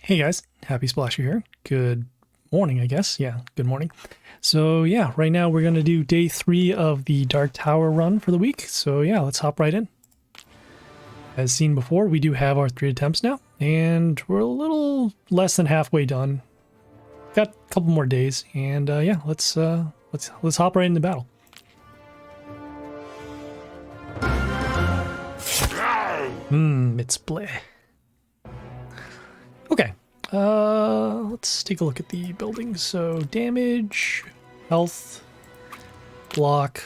Hey guys, Happy Splasher here. Good morning, I guess. Yeah, good morning. So yeah, right now we're going to do day 3 of the Dark Tower run for the week. So yeah, let's hop right in. As seen before, we do have our 3 attempts now, and we're a little less than halfway done. Got a couple more days, and yeah, let's hop right into battle. Misplay. Okay, let's take a look at the buildings. So damage, health, block,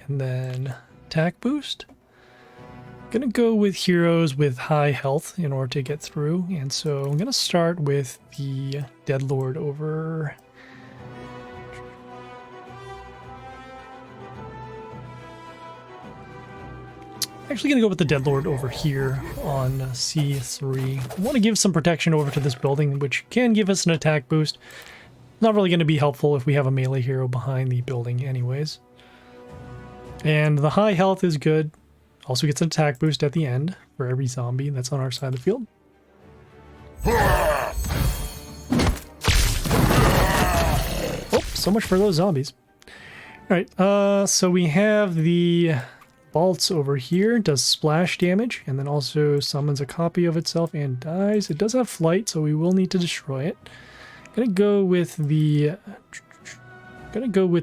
and then attack boost. Gonna go with heroes with high health in order to get through, and so I'm gonna start with the Deadlord over. Actually gonna go with the Deadlord over here on C3. I want to give some protection over to this building, which can give us an attack boost. Not really going to be helpful if we have a melee hero behind the building anyways. And the high health is good. Also gets an attack boost at the end for every zombie that's on our side of the field. Oh, so much for those zombies. Alright, so we have the Bolts over here, does splash damage, and then also summons a copy of itself and dies. It does have flight, so we will need to destroy it. Gonna go with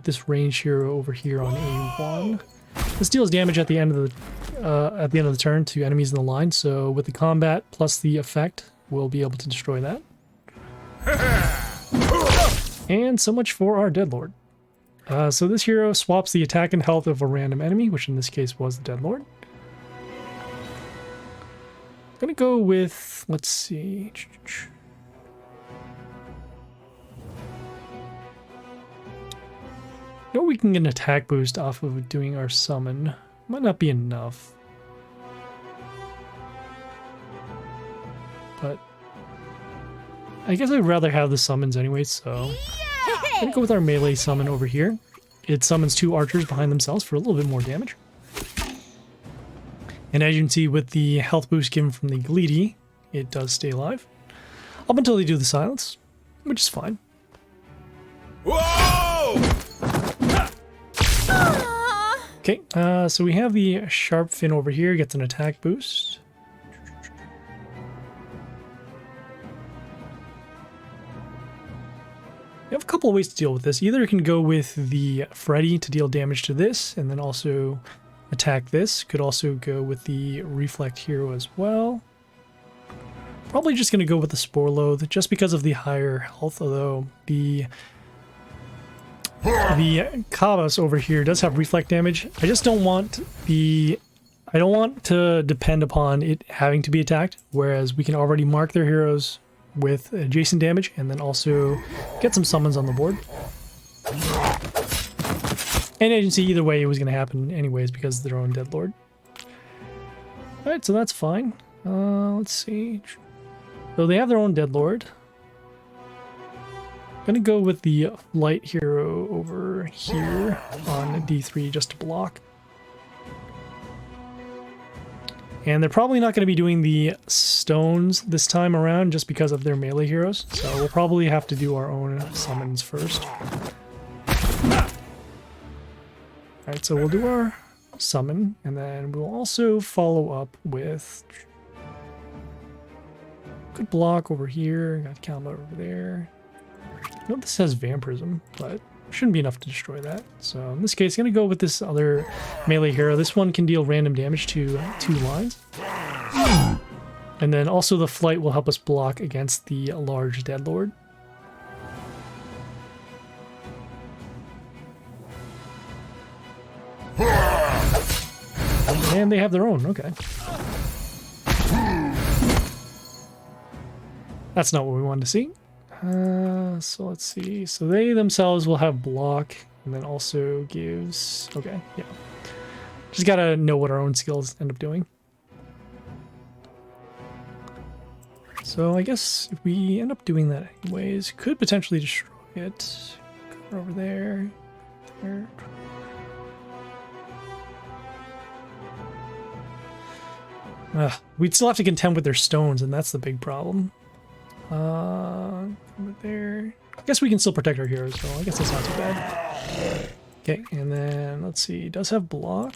this range hero over here on A1. This deals damage at the end of the turn to enemies in the line, so with the combat plus the effect, we'll be able to destroy that. And so much for our Deadlord. So this hero swaps the attack and health of a random enemy, which in this case was the Deadlord. Gonna go with, let's see. No, we can get an attack boost off of doing our summon. Might not be enough. But I guess I'd rather have the summons anyway, so I'm gonna go with our melee summon over here. It summons 2 archers behind themselves for a little bit more damage. And as you can see, with the health boost given from the Gleedy, it does stay alive. Up until they do the silence, which is fine. Whoa! Okay, so we have the Sharp Fin over here, gets an attack boost. We have a couple of ways to deal with this. Either you can go with the Freddy to deal damage to this, and then also attack this. Could also go with the Reflect hero as well. Probably just going to go with the Spore Loath, just because of the higher health, although the Kabas over here does have reflect damage. I just don't want I don't want to depend upon it having to be attacked, whereas we can already mark their heroes with adjacent damage and then also get some summons on the board. And as you can see, either way it was going to happen anyways because of their own Deadlord. Alright, so that's fine. Let's see. So they have their own Deadlord. Gonna go with the light hero over here on D3 just to block. And they're probably not going to be doing the stones this time around just because of their melee heroes. So we'll probably have to do our own summons first. Alright, so we'll do our summon, and then we'll also follow up with good block over here. Got Calma over there. I know this has Vampirism, but shouldn't be enough to destroy that. So in this case, I'm going to go with this other melee hero. This one can deal random damage to 2 lines. And then also the flight will help us block against the large Deadlord. And they have their own, okay. That's not what we wanted to see. So let's see. So they themselves will have block, and then also gives... Okay, yeah. Just gotta know what our own skills end up doing. So I guess if we end up doing that anyways, could potentially destroy it. Go over there. There. We'd still have to contend with their stones, and that's the big problem. Over there. I guess we can still protect our heroes, so I guess that's not too bad. Okay, and then let's see. It does have block.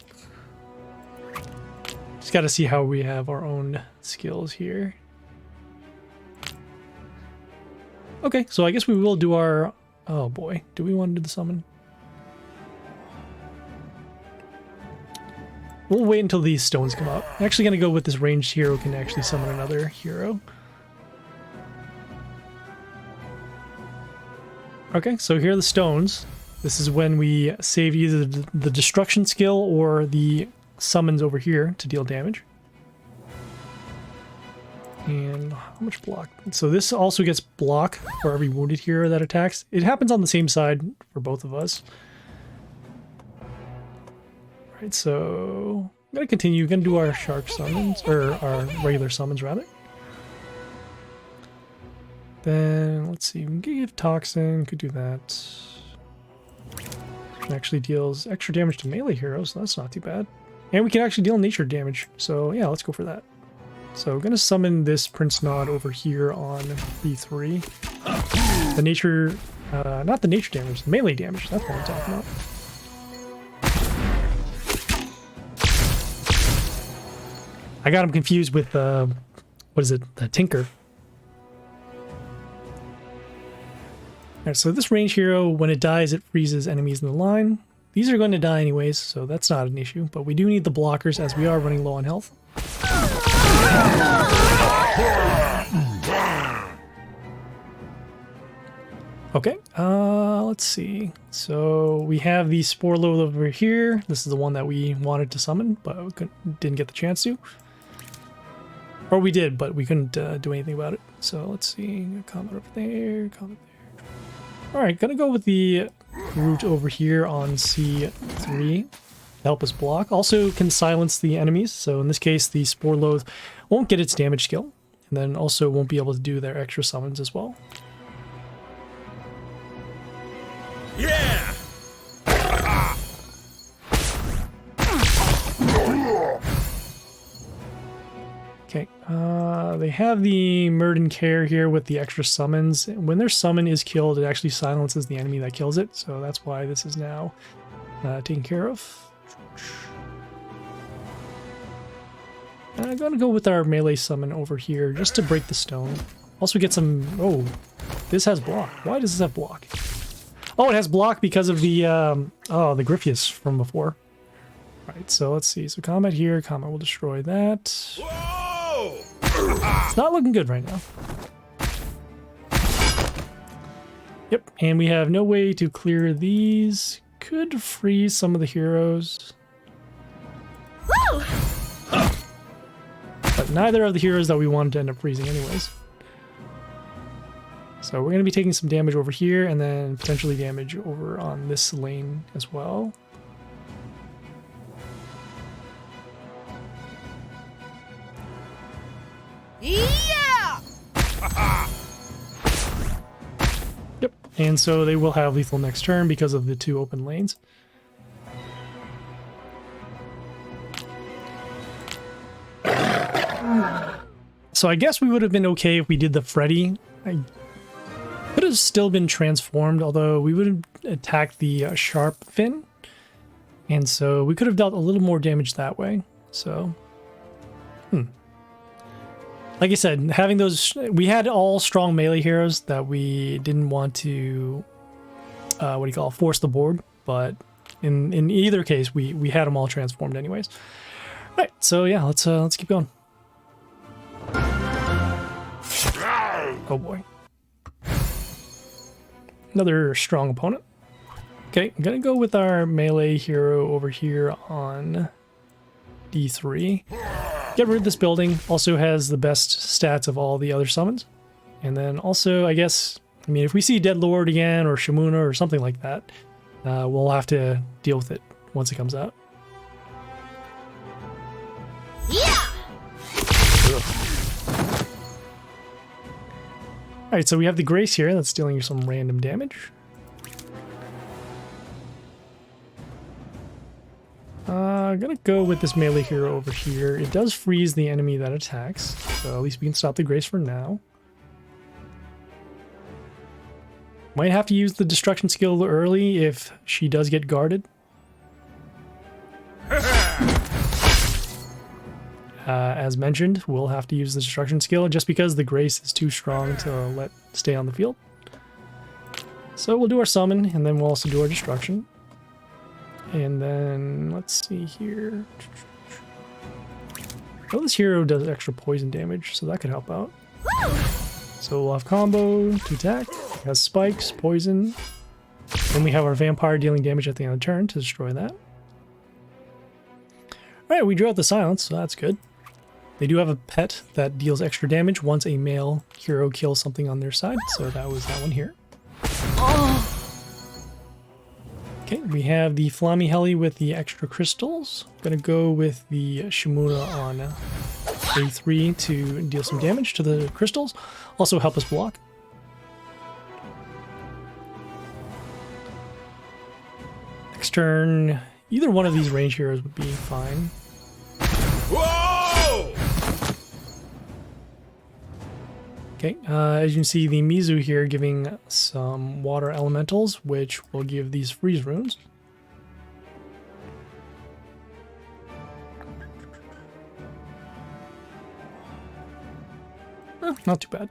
Just got to see how we have our own skills here. Okay, so I guess we will do our... Oh boy, do we want to do the summon? We'll wait until these stones come up. I'm actually going to go with this ranged hero can actually summon another hero. Okay, so here are the stones. This is when we save either the destruction skill or the summons over here to deal damage. And how much block? So this also gets block for every wounded hero that attacks. It happens on the same side for both of us. Alright, so I'm going to continue. We're going to do our shark summons, or our regular summons rather. Then, let's see, we can give Toxin, could do that. It actually deals extra damage to melee heroes, so that's not too bad. And we can actually deal nature damage, so yeah, let's go for that. So we're going to summon this Prince Nod over here on B3. The nature, not the nature damage, the melee damage, that's what I'm talking about. I got him confused with, what is it, the Tinker. Alright, so this range hero, when it dies, it freezes enemies in the line. These are going to die anyways, so that's not an issue, but we do need the blockers as we are running low on health. Okay, let's see. So we have the Spore Load over here. This is the one that we wanted to summon, but we didn't get the chance to. Or we did, but we couldn't do anything about it. So let's see, comment over there, comment there. Alright, gonna go with the route over here on C3 to help us block. Also can silence the enemies, so in this case the Spore Loath won't get its damage skill, and then also won't be able to do their extra summons as well. Yeah! Okay, they have the Murden Care here with the extra summons. When their summon is killed, it actually silences the enemy that kills it, so that's why this is now taken care of. And I'm gonna go with our melee summon over here just to break the stone. Also get some... Oh, this has block. Why does this have block? Oh, it has block because of the the Griffius from before. Right, so let's see. So combat here, combat will destroy that. Whoa! It's not looking good right now. Yep, and we have no way to clear these. Could freeze some of the heroes. Woo! But neither of the heroes that we wanted to end up freezing anyways. So we're going to be taking some damage over here and then potentially damage over on this lane as well. Yeah! Yep, and so they will have lethal next turn because of the two open lanes. So I guess we would have been okay if we did the Freddy. I could have still been transformed, although we would have attacked the Sharp Fin. And so we could have dealt a little more damage that way. So, like I said, having those... We had all strong melee heroes that we didn't want to, force the board. But in either case, we had them all transformed anyways. All right, so yeah, let's keep going. Oh boy. Another strong opponent. Okay, I'm gonna go with our melee hero over here on D3. Get rid of this building. Also has the best stats of all the other summons. And then also, I guess, I mean, if we see Dead Lord again or Shamuna or something like that, we'll have to deal with it once it comes out. Yeah! Alright, so we have the Grace here that's dealing you some random damage. I'm gonna go with this melee hero over here. It does freeze the enemy that attacks, so at least we can stop the Grace for now. Might have to use the destruction skill early if she does get guarded. As mentioned, we'll have to use the destruction skill just because the grace is too strong to let stay on the field. So we'll do our summon, and then we'll also do our destruction. And then, let's see here. Oh, this hero does extra poison damage, so that could help out. So we'll have combo to attack. It has spikes, poison. Then we have our vampire dealing damage at the end of the turn to destroy that. Alright, we drew out the silence, so that's good. They do have a pet that deals extra damage once a male hero kills something on their side, so that was that one here. Okay, we have the Flammy Heli with the extra crystals. Gonna go with the Shimuna on A3 to deal some damage to the crystals. Also help us block. Next turn, either one of these range heroes would be fine. Whoa! Okay, as you can see, the Mizu here giving some water elementals, which will give these freeze runes. Not too bad.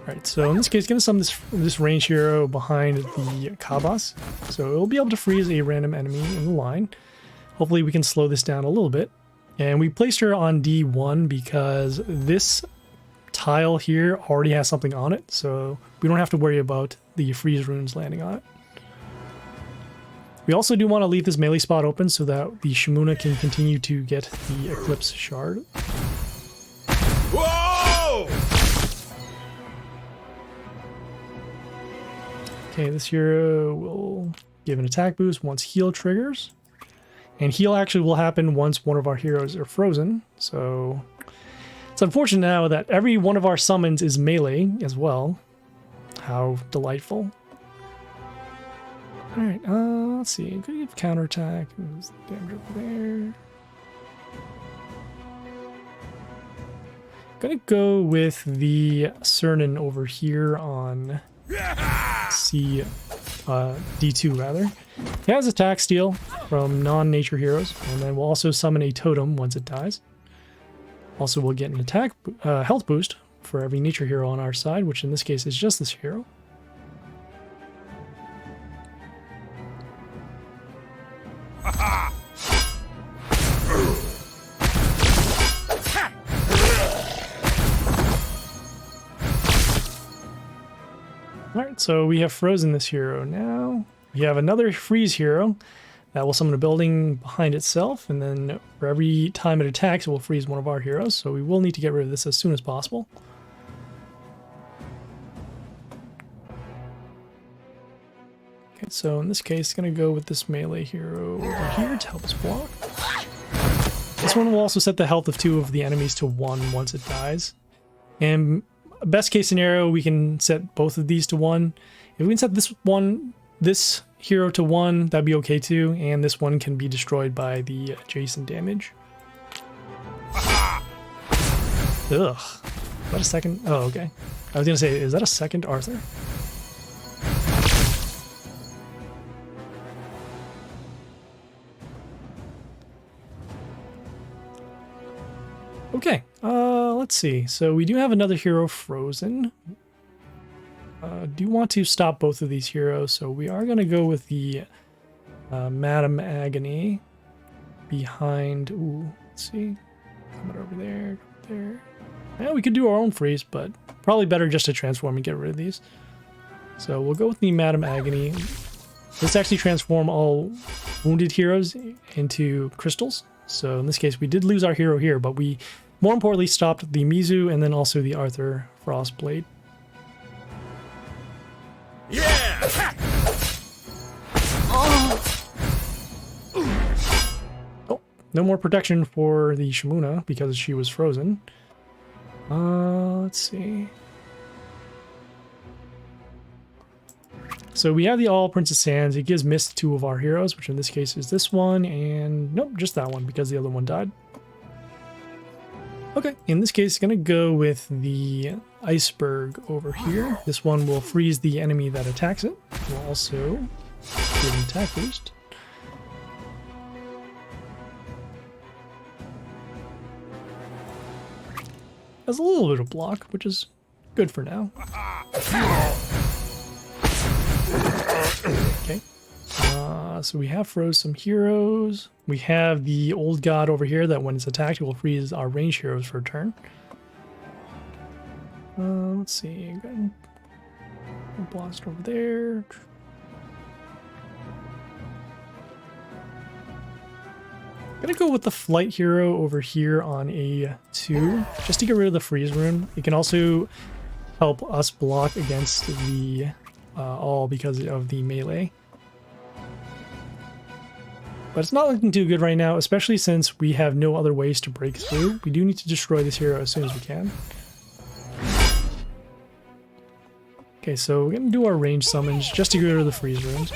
Alright, so in this case, gonna summon this range hero behind the Kabas. So it'll be able to freeze a random enemy in the line. Hopefully we can slow this down a little bit. And we placed her on D1 because this tile here already has something on it, so we don't have to worry about the freeze runes landing on it. We also do want to leave this melee spot open so that the Shimuna can continue to get the Eclipse Shard. Whoa! Okay, this hero will give an attack boost once heal triggers. And heal actually will happen once one of our heroes are frozen, so it's unfortunate now that every one of our summons is melee as well. How delightful. Alright, let's see. I'm gonna give counterattack. Damage over there. Gonna go with the Cernan over here on D2 rather. He has attack steal from non-nature heroes, and then we'll also summon a totem once it dies. Also, we'll get an attack health boost for every nature hero on our side, which in this case is just this hero. Alright, so we have frozen this hero now. We have another freeze hero that will summon a building behind itself, and then for every time it attacks, it will freeze one of our heroes, so we will need to get rid of this as soon as possible. Okay, so in this case, going to go with this melee hero over here to help us block. This one will also set the health of 2 of the enemies to 1 once it dies. And best case scenario, we can set both of these to 1. If we can set this hero to 1, that'd be okay too, and this one can be destroyed by the adjacent damage. Ugh. Is that a second? Oh, okay. I was gonna say, is that a second Arthur? Okay, let's see. So we do have another hero frozen. Do want to stop both of these heroes, so we are going to go with the Madam Agony behind. Ooh, let's see. Coming over there, there. Yeah, we could do our own freeze, but probably better just to transform and get rid of these. So we'll go with the Madam Agony. This actually transform all wounded heroes into crystals. So in this case, we did lose our hero here, but we more importantly stopped the Mizu and then also the Arthur Frostblade. Yeah! Oh, no more protection for the Shimuna because she was frozen. Let's see. So we have the All Princess Sands. It gives mist to 2 of our heroes, which in this case is this one, and nope, just that one because the other one died. Okay, in this case, gonna go with the iceberg over here. This one will freeze the enemy that attacks it. We'll also give an attack boost. Has a little bit of block, which is good for now. Okay. So we have froze some heroes. We have the old god over here that when it's attacked, it will freeze our range heroes for a turn. Let's see. Blast over there. Gonna go with the flight hero over here on A2 just to get rid of the freeze rune. It can also help us block against the all because of the melee. But it's not looking too good right now, especially since we have no other ways to break through. We do need to destroy this hero as soon as we can. Okay, so we're gonna do our range summons just to get rid of the freeze runes.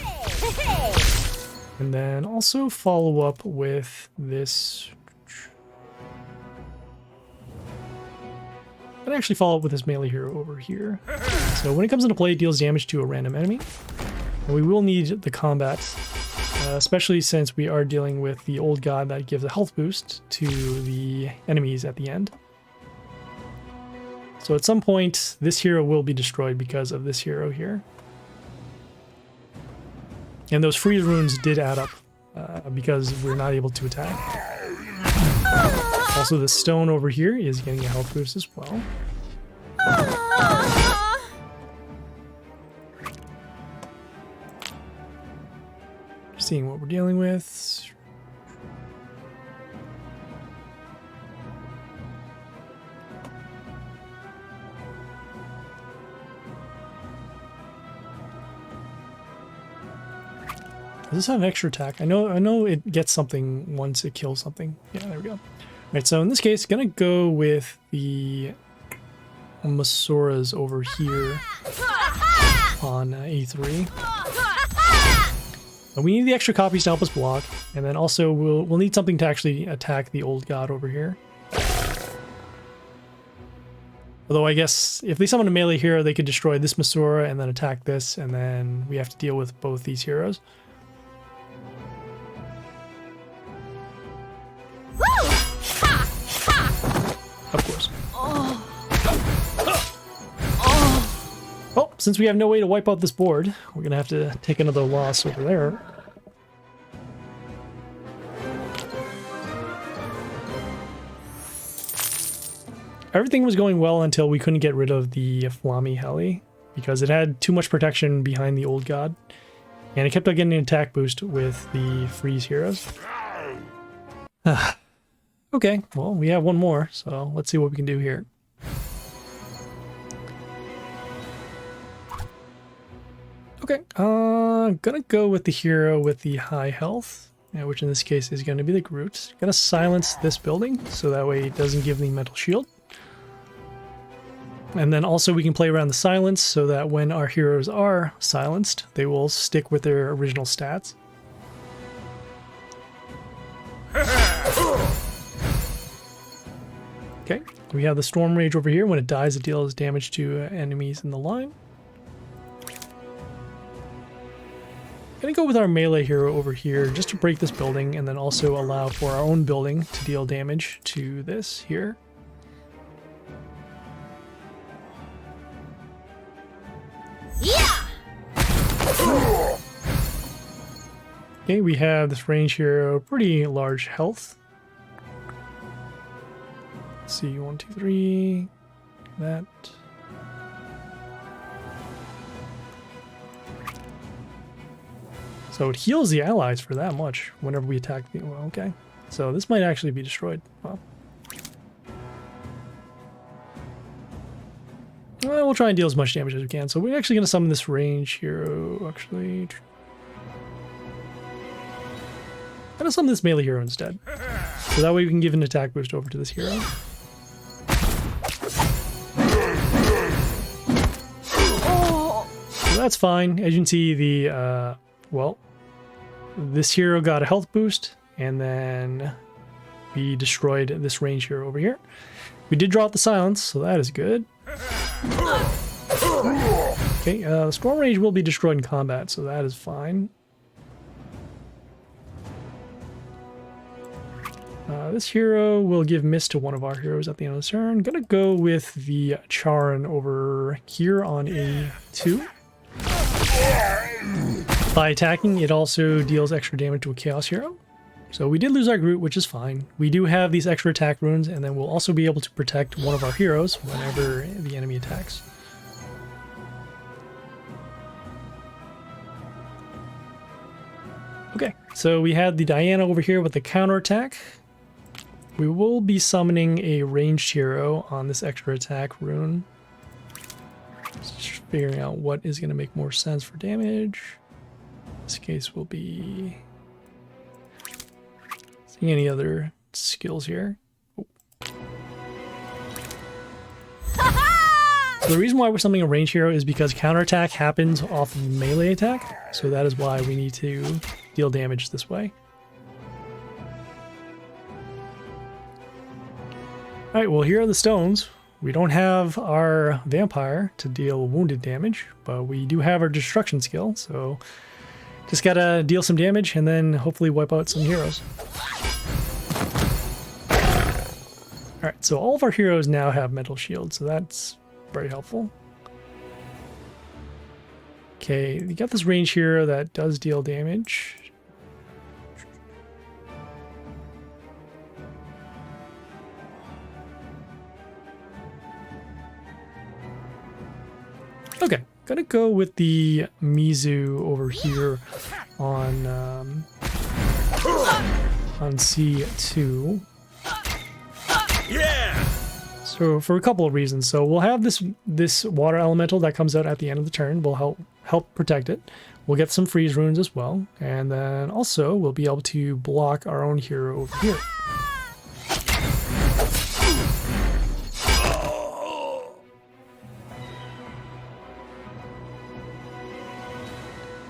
And then also follow up with this. I'm gonna actually follow up with this melee hero over here. So when it comes into play, it deals damage to a random enemy. And we will need the combat, especially since we are dealing with the old god that gives a health boost to the enemies at the end. So at some point, this hero will be destroyed because of this hero here. And those freeze runes did add up because we're not able to attack. Also, the stone over here is getting a health boost as well. Seeing what we're dealing with. Does this have an extra attack? I know it gets something once it kills something. Yeah, there we go. All right, so in this case, gonna go with the Masuras over here on A3. And we need the extra copies to help us block, and then also we'll need something to actually attack the old god over here. Although I guess if they summon a melee hero, they could destroy this Masura and then attack this, and then we have to deal with both these heroes. Of course. Well, since we have no way to wipe out this board, we're going to have to take another loss over there. Everything was going well until we couldn't get rid of the Flammy Heli because it had too much protection behind the old god. And it kept on getting an attack boost with the freeze heroes. Okay, well, we have one more, so let's see what we can do here. Okay, gonna go with the hero with the high health, which in this case is going to be the Groot. Gonna silence this building, so that way it doesn't give the mental shield. And then also we can play around the silence, so that when our heroes are silenced, they will stick with their original stats. Okay, we have the Storm Rage over here. When it dies, it deals damage to enemies in the line. Gonna go with our melee hero over here just to break this building and then also allow for our own building to deal damage to this here. Yeah! Okay, we have this range hero, pretty large health. Let's see, 1, 2, 3, that. So it heals the allies for that much whenever we attack the, well, okay. So this might actually be destroyed. Well, we'll try and deal as much damage as we can. So we're actually going to summon this range hero, actually. I'm going to summon this melee hero instead. So that way we can give an attack boost over to this hero. So that's fine. As you can see, the, well, this hero got a health boost, and then we destroyed this range hero over here. We did draw out the silence, so that is good. Okay, the Storm Rage will be destroyed in combat, so that is fine. This hero will give miss to one of our heroes at the end of the turn. Gonna go with the Charon over here on A2. By attacking, it also deals extra damage to a Chaos hero. So we did lose our Groot, which is fine. We do have these extra attack runes, and then we'll also be able to protect one of our heroes whenever the enemy attacks. Okay, so we had the Diana over here with the counterattack. We will be summoning a ranged hero on this extra attack rune. Just figuring out what is going to make more sense for damage. In this case will be... Seeing any other skills here? Oh. So the reason why we're summoning a ranged hero is because counterattack happens off of melee attack. So that is why we need to deal damage this way. Alright, well here are the stones. We don't have our vampire to deal wounded damage, but we do have our destruction skill, so just gotta deal some damage and then hopefully wipe out some heroes. Alright, so all of our heroes now have mental shield, so that's very helpful. Okay, we got this range hero that does deal damage. Okay, gonna go with the Mizu over here on C2. Yeah! So for a couple of reasons. So we'll have this water elemental that comes out at the end of the turn. Will help protect it. We'll get some freeze runes as well, and then also we'll be able to block our own hero over here.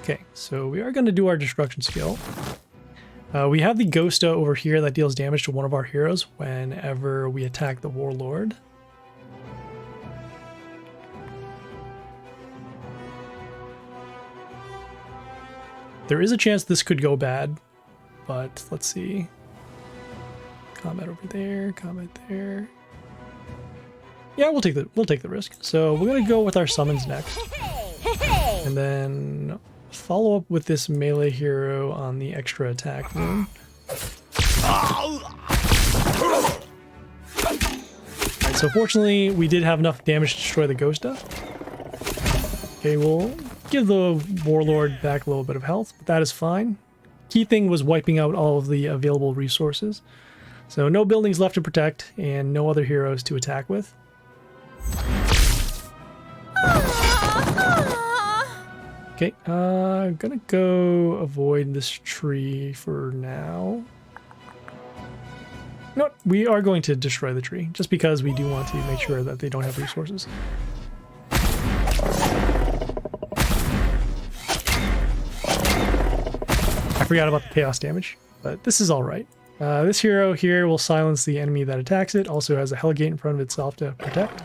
Okay, so we are going to do our destruction skill. We have the Ghosta over here that deals damage to one of our heroes whenever we attack the Warlord. There is a chance this could go bad, but let's see. Combat over there, combat there. Yeah, we'll take the risk. So we're gonna go with our summons next, and then follow up with this melee hero on the extra attack rune. Alright, so fortunately we did have enough damage to destroy the Ghosta. Okay, we'll give the Warlord back a little bit of health, but that is fine. Key thing was wiping out all of the available resources. So no buildings left to protect and no other heroes to attack with. Okay, I'm gonna go avoid this tree for now. No, we are going to destroy the tree, just because we do want to make sure that they don't have resources. I forgot about the chaos damage, but this is alright. This hero here will silence the enemy that attacks it, also has a Hellgate in front of itself to protect.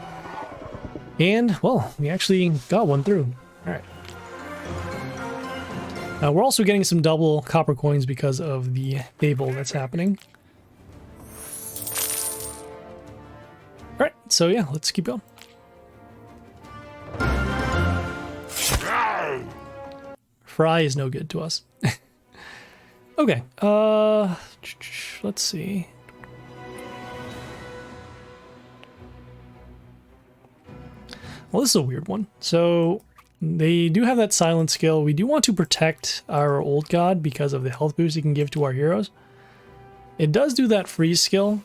And, well, we actually got one through. Alright. We're also getting some double copper coins because of the Fable that's happening. Alright, so yeah, let's keep going. Fry is no good to us. Okay, let's see. Well, this is a weird one. So they do have that silent skill. We do want to protect our old god because of the health boost it can give to our heroes. It does do that freeze skill.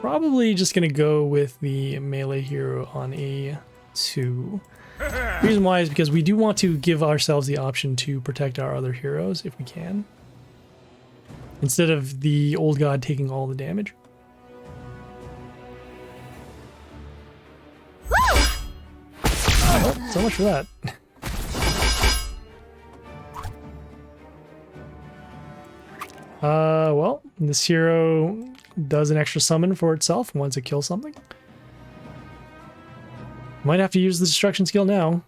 Probably just gonna go with the melee hero on A2. The reason why is because we do want to give ourselves the option to protect our other heroes if we can, instead of the old god taking all the damage. Oh, so much for that. Well, this hero does an extra summon for itself once it kills something. Might have to use the destruction skill now.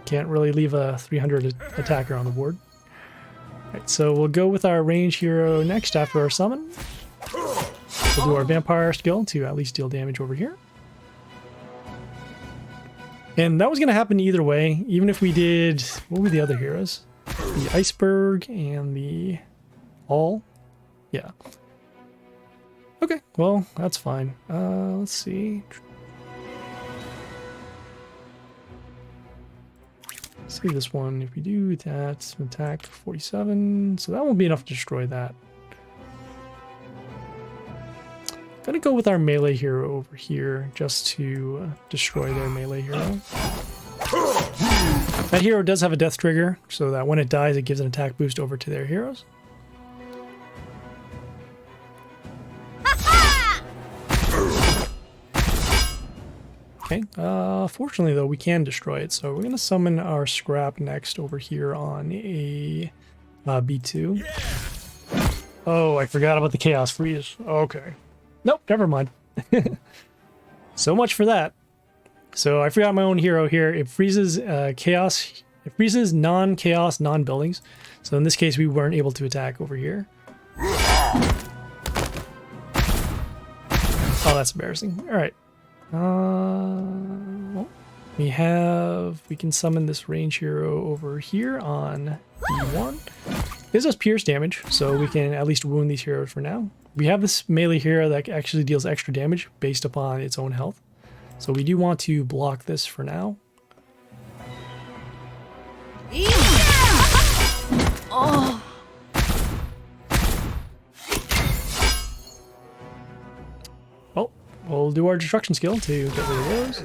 Can't really leave a 300 attacker on the board. Alright, so we'll go with our range hero next after our summon. We'll do our vampire skill to at least deal damage over here. And that was going to happen either way, even if we did... What were the other heroes? The iceberg and the... all? Yeah. Okay, well, that's fine. Let's see. Let's see this one. If we do that, attack 47. So that won't be enough to destroy that. Gonna go with our melee hero over here just to destroy their melee hero. That hero does have a death trigger, so that when it dies, it gives an attack boost over to their heroes. Okay, fortunately though, we can destroy it, so we're going to summon our scrap next over here on a B2. Oh, I forgot about the Chaos Freeze. Okay. Nope, never mind. So much for that. So I forgot my own hero here. It freezes chaos. It freezes non-chaos, non-buildings. So in this case, we weren't able to attack over here. Oh, that's embarrassing. All right. Well, we can summon this range hero over here on B1. Gives us pierce damage, so we can at least wound these heroes for now. We have this melee hero that actually deals extra damage based upon its own health. So we do want to block this for now. Oh. Well, we'll do our destruction skill to get rid of those.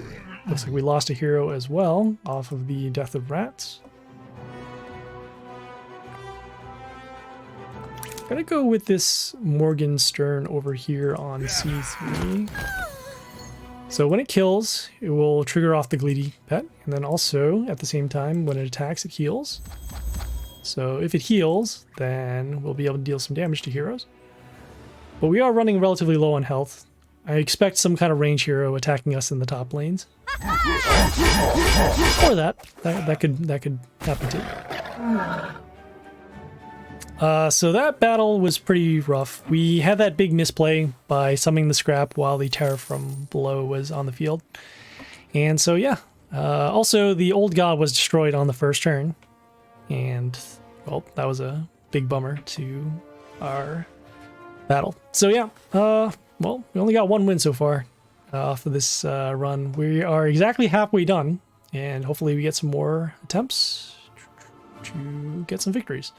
Looks like we lost a hero as well off of the death of rats. Gonna go with this Morgenstern over here on C3. So when it kills, it will trigger off the Gleedy Pet, and then also at the same time when it attacks, it heals. So if it heals, then we'll be able to deal some damage to heroes. But we are running relatively low on health. I expect some kind of range hero attacking us in the top lanes. Or that could happen too. So that battle was pretty rough. We had that big misplay by summoning the scrap while the terror from below was on the field. And so yeah, also the old god was destroyed on the first turn. And well, that was a big bummer to our battle. So yeah, well, we only got one win so far off of this run. We are exactly halfway done, and hopefully we get some more attempts to get some victories.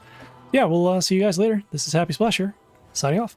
Yeah, we'll see you guys later. This is Happy Splasher, signing off.